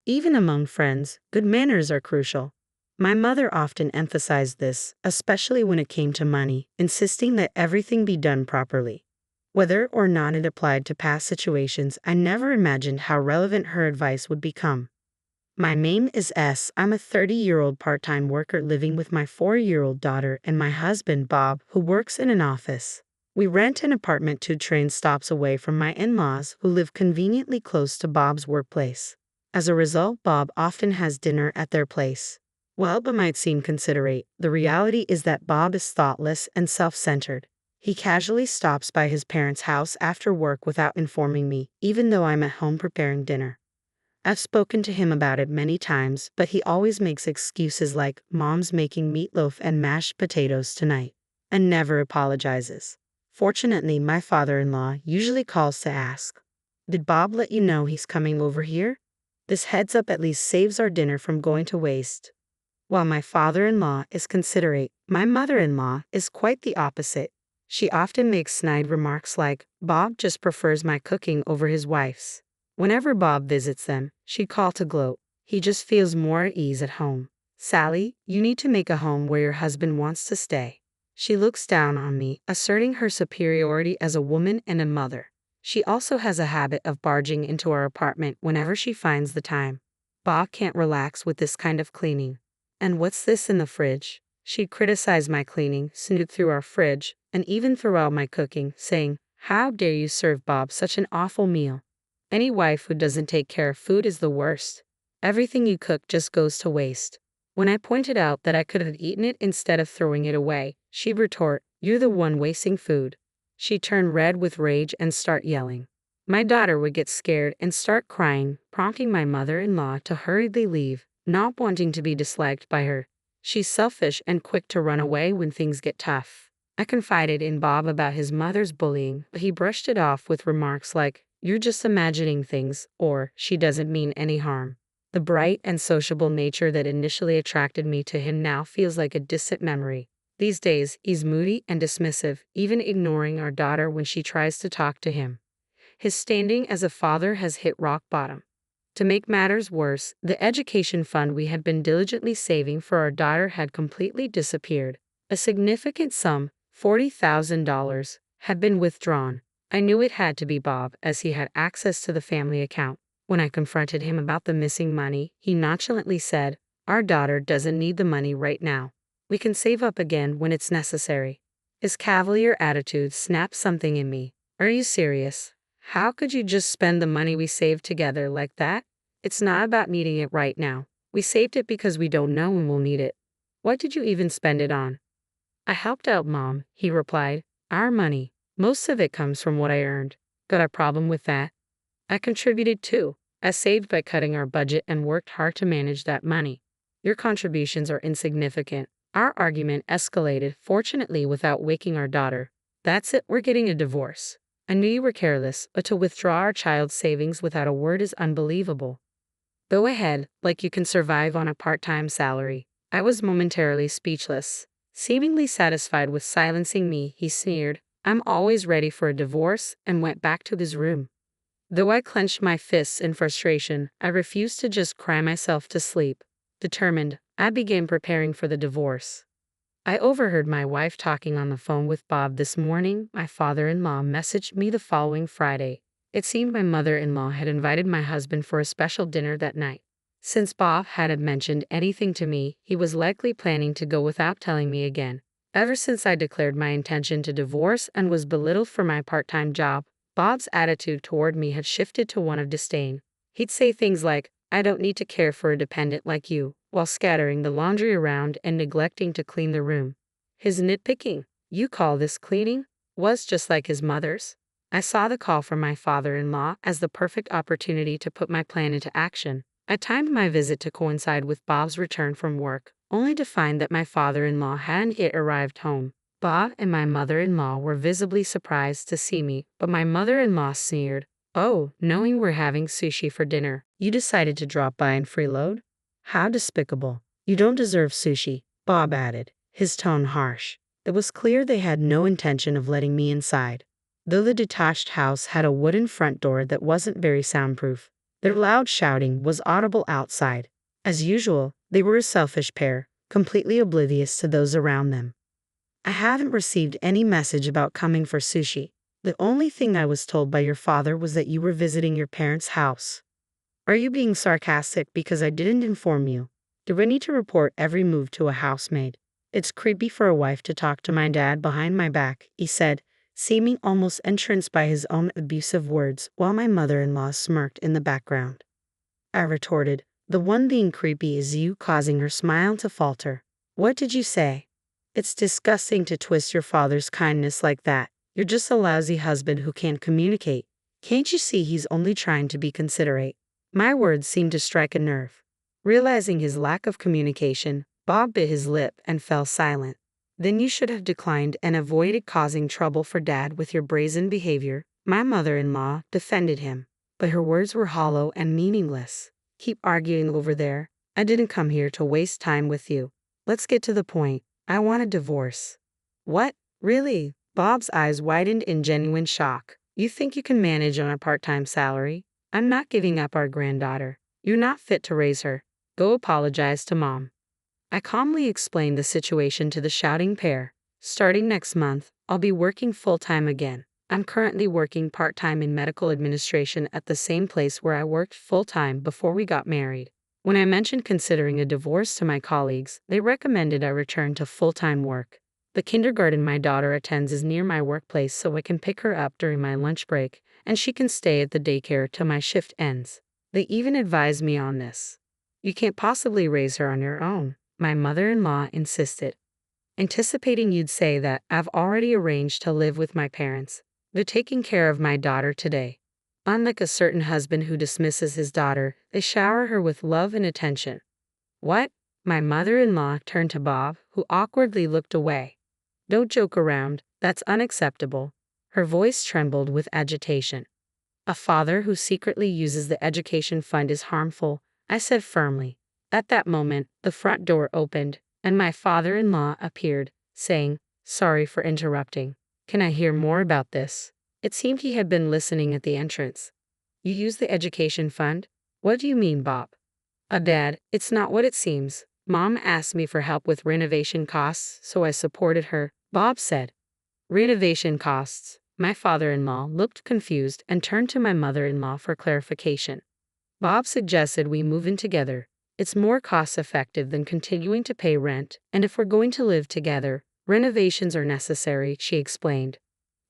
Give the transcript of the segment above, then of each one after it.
Even among friends, good manners are crucial. My mother often emphasized this, especially when it came to money, insisting that everything be done properly. Whether or not it applied to past situations, I never imagined how relevant her advice would become. My name is S. I'm a 30-year-old part-time worker living with my 4-year-old daughter and my husband, Bob, who works in an office. We rent an apartment 2 train stops away from my in-laws, who live conveniently close to Bob's workplace. As a result, Bob often has dinner at their place. While it might seem considerate, the reality is that Bob is thoughtless and self-centered. He casually stops by his parents' house after work without informing me, even though I'm at home preparing dinner. I've spoken to him about it many times, but he always makes excuses like, "Mom's making meatloaf and mashed potatoes tonight," and never apologizes. Fortunately, my father-in-law usually calls to ask, "Did Bob let you know he's coming over here?" This heads up at least saves our dinner from going to waste. While my father-in-law is considerate, my mother-in-law is quite the opposite. She often makes snide remarks like, "Bob just prefers my cooking over his wife's." Whenever Bob visits them, she'd call to gloat, "He just feels more at ease at home. Sally, you need to make a home where your husband wants to stay." She looks down on me, asserting her superiority as a woman and a mother. She also has a habit of barging into our apartment whenever she finds the time. Bob can't relax with this kind of cleaning. "And what's this in the fridge?" She'd criticize my cleaning, snoop through our fridge, and even throw out my cooking, saying, "How dare you serve Bob such an awful meal? Any wife who doesn't take care of food is the worst. Everything you cook just goes to waste." When I pointed out that I could have eaten it instead of throwing it away, she'd retort, "You're the one wasting food." She'd turn red with rage and start yelling. My daughter would get scared and start crying, prompting my mother-in-law to hurriedly leave, not wanting to be disliked by her. She's selfish and quick to run away when things get tough. I confided in Bob about his mother's bullying, but he brushed it off with remarks like, "You're just imagining things," or "She doesn't mean any harm." The bright and sociable nature that initially attracted me to him now feels like a distant memory. These days, he's moody and dismissive, even ignoring our daughter when she tries to talk to him. His standing as a father has hit rock bottom. To make matters worse, the education fund we had been diligently saving for our daughter had completely disappeared. A significant sum, $40,000, had been withdrawn. I knew it had to be Bob, as he had access to the family account. When I confronted him about the missing money, he nonchalantly said, "Our daughter doesn't need the money right now. We can save up again when it's necessary." His cavalier attitude snapped something in me. "Are you serious? How could you just spend the money we saved together like that? It's not about needing it right now. We saved it because we don't know when we'll need it. What did you even spend it on?" "I helped out Mom," he replied. "Our money. Most of it comes from what I earned. Got a problem with that?" "I contributed too. I saved by cutting our budget and worked hard to manage that money." "Your contributions are insignificant." Our argument escalated, fortunately without waking our daughter. "That's it, we're getting a divorce. I knew you were careless, but to withdraw our child's savings without a word is unbelievable. Go ahead, like you can survive on a part-time salary." I was momentarily speechless. Seemingly satisfied with silencing me, he sneered, "I'm always ready for a divorce," and went back to his room. Though I clenched my fists in frustration, I refused to just cry myself to sleep. Determined, I began preparing for the divorce. I overheard my wife talking on the phone with Bob this morning. My father-in-law messaged me the following Friday. It seemed my mother-in-law had invited my husband for a special dinner that night. Since Bob hadn't mentioned anything to me, he was likely planning to go without telling me again. Ever since I declared my intention to divorce and was belittled for my part-time job, Bob's attitude toward me had shifted to one of disdain. He'd say things like, "I don't need to care for a dependent like you," while scattering the laundry around and neglecting to clean the room. His nitpicking, "You call this cleaning?" was just like his mother's. I saw the call from my father-in-law as the perfect opportunity to put my plan into action. I timed my visit to coincide with Bob's return from work, only to find that my father-in-law hadn't yet arrived home. Bob and my mother-in-law were visibly surprised to see me, but my mother-in-law sneered, "Oh, knowing we're having sushi for dinner, you decided to drop by and freeload? How despicable. You don't deserve sushi," Bob added, his tone harsh. It was clear they had no intention of letting me inside. Though the detached house had a wooden front door that wasn't very soundproof, Their loud shouting was audible outside. As usual, they were a selfish pair, completely oblivious to those around them. I haven't received any message about coming for sushi. The only thing I was told by your father was that you were visiting your parents' house. Are you being sarcastic because I didn't inform you? Do I need to report every move to a housemaid? It's creepy for a wife to talk to my dad behind my back, he said, seeming almost entranced by his own abusive words while my mother-in-law smirked in the background. I retorted, the one being creepy is you, causing her smile to falter. What did you say? It's disgusting to twist your father's kindness like that. You're just a lousy husband who can't communicate. Can't you see he's only trying to be considerate? My words seemed to strike a nerve. Realizing his lack of communication, Bob bit his lip and fell silent. Then you should have declined and avoided causing trouble for Dad with your brazen behavior, my mother-in-law defended him. But her words were hollow and meaningless. Keep arguing over there. I didn't come here to waste time with you. Let's get to the point. I want a divorce. What? Really? Bob's eyes widened in genuine shock. You think you can manage on a part-time salary? I'm not giving up our granddaughter. You're not fit to raise her. Go apologize to Mom. I calmly explained the situation to the shouting pair. Starting next month, I'll be working full-time again. I'm currently working part-time in medical administration at the same place where I worked full-time before we got married. When I mentioned considering a divorce to my colleagues, they recommended I return to full-time work. The kindergarten my daughter attends is near my workplace, so I can pick her up during my lunch break, and she can stay at the daycare till my shift ends. They even advised me on this. You can't possibly raise her on your own, my mother-in-law insisted. Anticipating you'd say that, I've already arranged to live with my parents. They're taking care of my daughter today. Unlike a certain husband who dismisses his daughter, they shower her with love and attention. What? My mother-in-law turned to Bob, who awkwardly looked away. Don't joke around, that's unacceptable. Her voice trembled with agitation. A father who secretly uses the education fund is harmful, I said firmly. At that moment, the front door opened, and my father-in-law appeared, saying, Sorry for interrupting. Can I hear more about this? It seemed he had been listening at the entrance. You use the education fund? What do you mean, Bob? Dad, it's not what it seems. Mom asked me for help with renovation costs, so I supported her, Bob said. Renovation costs. My father-in-law looked confused and turned to my mother-in-law for clarification. Bob suggested we move in together. It's more cost-effective than continuing to pay rent, and if we're going to live together, renovations are necessary, she explained.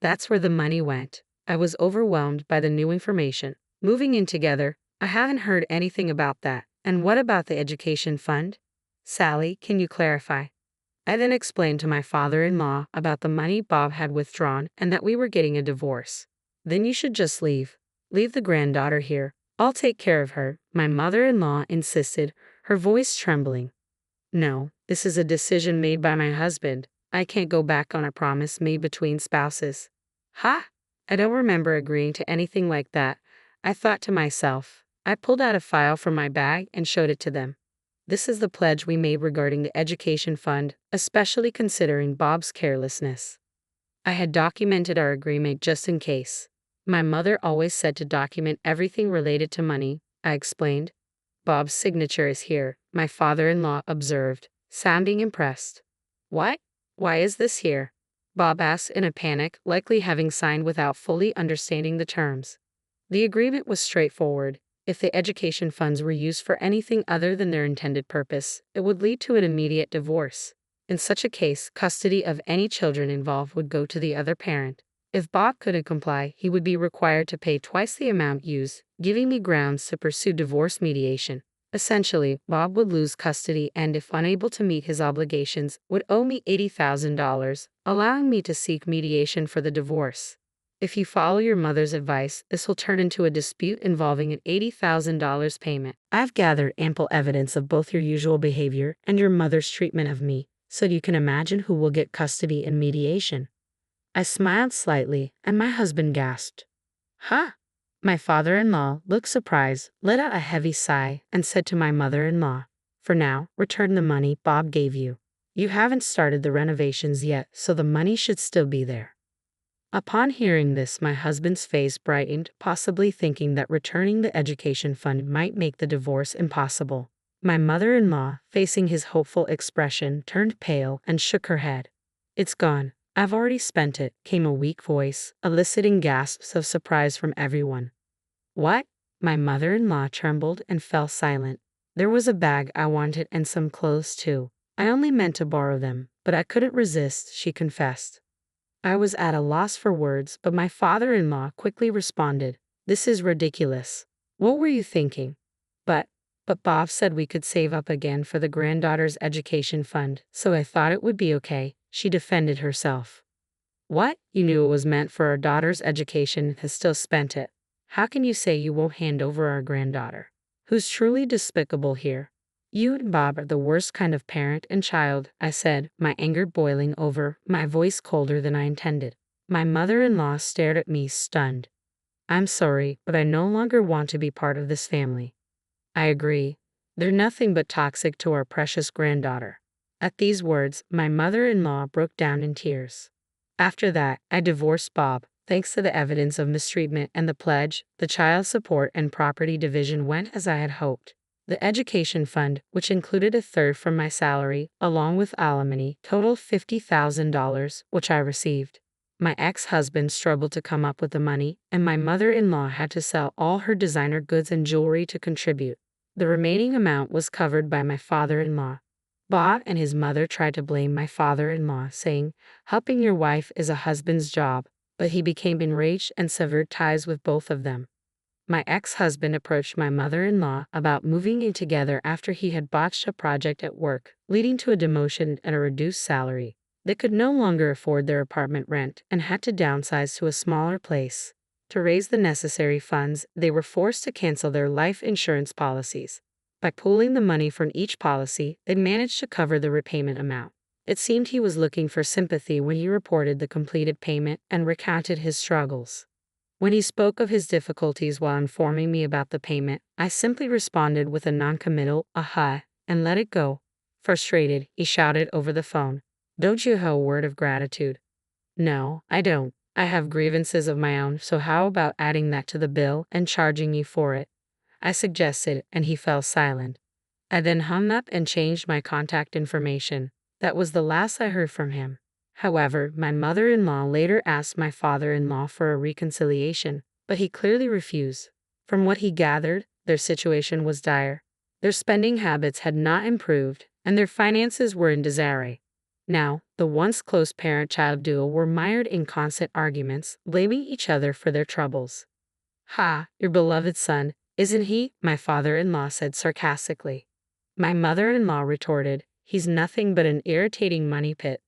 That's where the money went. I was overwhelmed by the new information. Moving in together, I haven't heard anything about that. And what about the education fund? Sally, can you clarify? I then explained to my father-in-law about the money Bob had withdrawn and that we were getting a divorce. Then you should just leave. Leave the granddaughter here. I'll take care of her, my mother-in-law insisted, her voice trembling. No, this is a decision made by my husband. I can't go back on a promise made between spouses. Ha! I don't remember agreeing to anything like that, I thought to myself. I pulled out a file from my bag and showed it to them. This is the pledge we made regarding the education fund, especially considering Bob's carelessness. I had documented our agreement just in case. My mother always said to document everything related to money, I explained. Bob's signature is here, my father-in-law observed, sounding impressed. What? Why is this here? Bob asked in a panic, likely having signed without fully understanding the terms. The agreement was straightforward. If the education funds were used for anything other than their intended purpose, it would lead to an immediate divorce. In such a case, custody of any children involved would go to the other parent. If Bob couldn't comply, he would be required to pay twice the amount used, giving me grounds to pursue divorce mediation. Essentially, Bob would lose custody and, if unable to meet his obligations, would owe me $80,000, allowing me to seek mediation for the divorce. If you follow your mother's advice, this will turn into a dispute involving an $80,000 payment. I've gathered ample evidence of both your usual behavior and your mother's treatment of me, so you can imagine who will get custody in mediation. I smiled slightly, and my husband gasped. Huh? My father-in-law looked surprised, let out a heavy sigh, and said to my mother-in-law, For now, return the money Bob gave you. You haven't started the renovations yet, so the money should still be there. Upon hearing this, my husband's face brightened, possibly thinking that returning the education fund might make the divorce impossible. My mother-in-law, facing his hopeful expression, turned pale and shook her head. "It's gone. I've already spent it," came a weak voice, eliciting gasps of surprise from everyone. "What?" My mother-in-law trembled and fell silent. "There was a bag I wanted and some clothes too. I only meant to borrow them, but I couldn't resist," she confessed. I was at a loss for words, but my father-in-law quickly responded, "This is ridiculous. What were you thinking?" But Bob said we could save up again for the granddaughter's education fund, so I thought it would be okay," she defended herself. "What? You knew it was meant for our daughter's education and has still spent it. How can you say you won't hand over our granddaughter? Who's truly despicable here?" "You and Bob are the worst kind of parent and child," I said, my anger boiling over, my voice colder than I intended. My mother-in-law stared at me, stunned. "I'm sorry, but I no longer want to be part of this family." "I agree. They're nothing but toxic to our precious granddaughter." At these words, my mother-in-law broke down in tears. After that, I divorced Bob. Thanks to the evidence of mistreatment and the pledge, the child support and property division went as I had hoped. The education fund, which included a third from my salary, along with alimony, totaled $50,000, which I received. My ex-husband struggled to come up with the money, and my mother-in-law had to sell all her designer goods and jewelry to contribute. The remaining amount was covered by my father-in-law. Bob and his mother tried to blame my father-in-law, saying, "Helping your wife is a husband's job," but he became enraged and severed ties with both of them. My ex-husband approached my mother-in-law about moving in together after he had botched a project at work, leading to a demotion and a reduced salary. They could no longer afford their apartment rent and had to downsize to a smaller place. To raise the necessary funds, they were forced to cancel their life insurance policies. By pooling the money from each policy, they managed to cover the repayment amount. It seemed he was looking for sympathy when he reported the completed payment and recounted his struggles. When he spoke of his difficulties while informing me about the payment, I simply responded with a noncommittal "aha" and let it go. Frustrated, he shouted over the phone, "Don't you have a word of gratitude?" "No, I don't. I have grievances of my own, so how about adding that to the bill and charging me for it?" I suggested, and he fell silent. I then hung up and changed my contact information. That was the last I heard from him. However, my mother-in-law later asked my father-in-law for a reconciliation, but he clearly refused. From what he gathered, their situation was dire. Their spending habits had not improved, and their finances were in disarray. Now, the once close parent-child duo were mired in constant arguments, blaming each other for their troubles. "Ha, your beloved son, isn't he?" my father-in-law said sarcastically. My mother-in-law retorted, "He's nothing but an irritating money pit."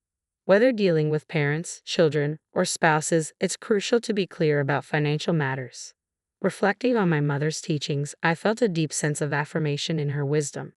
Whether dealing with parents, children, or spouses, it's crucial to be clear about financial matters. Reflecting on my mother's teachings, I felt a deep sense of affirmation in her wisdom.